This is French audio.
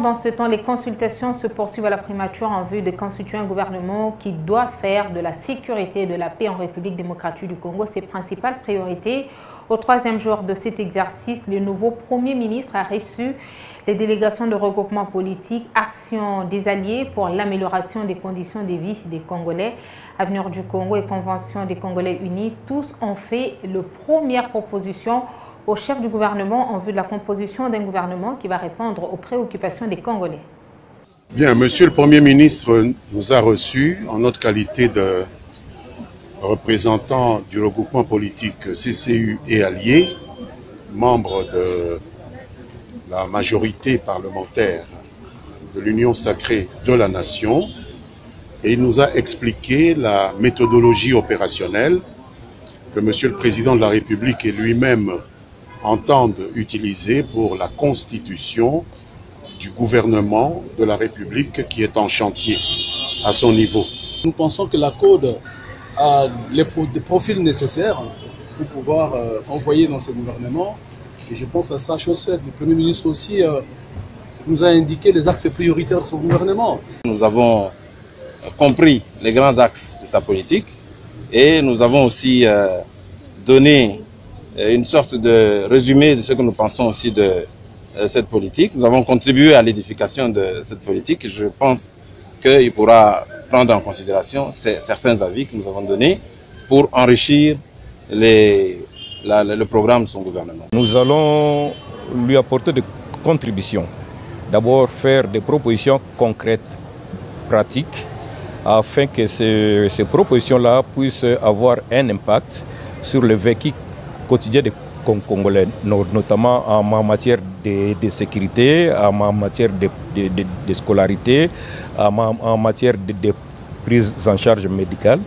Pendant ce temps, les consultations se poursuivent à la primature en vue de constituer un gouvernement qui doit faire de la sécurité et de la paix en République démocratique du Congo ses principales priorités. Au troisième jour de cet exercice, le nouveau Premier ministre a reçu les délégations de regroupement politique, Action des Alliés pour l'amélioration des conditions de vie des Congolais, Avenir du Congo et Convention des Congolais Unis. Tous ont fait la première proposition au chef du gouvernement en vue de la composition d'un gouvernement qui va répondre aux préoccupations des Congolais. Bien, Monsieur le Premier ministre nous a reçus en notre qualité de représentant du regroupement politique CCU et Alliés, membre de la majorité parlementaire de l'Union sacrée de la nation, et il nous a expliqué la méthodologie opérationnelle que Monsieur le Président de la République et lui-même entendent utiliser pour la constitution du gouvernement de la République qui est en chantier à son niveau. Nous pensons que la CODE a les profils nécessaires pour pouvoir envoyer dans ce gouvernement, et je pense que ça sera chose faite. Le Premier ministre aussi nous a indiqué les axes prioritaires de son gouvernement. Nous avons compris les grands axes de sa politique et nous avons aussi donné une sorte de résumé de ce que nous pensons aussi de cette politique. Nous avons contribué à l'édification de cette politique. Je pense qu'il pourra prendre en considération certains avis que nous avons donnés pour enrichir le programme de son gouvernement. Nous allons lui apporter des contributions. D'abord faire des propositions concrètes, pratiques, afin que ces propositions-là puissent avoir un impact sur le vécu quotidien des Congolais, notamment en matière de sécurité, en matière de scolarité, en matière de prise en charge médicale.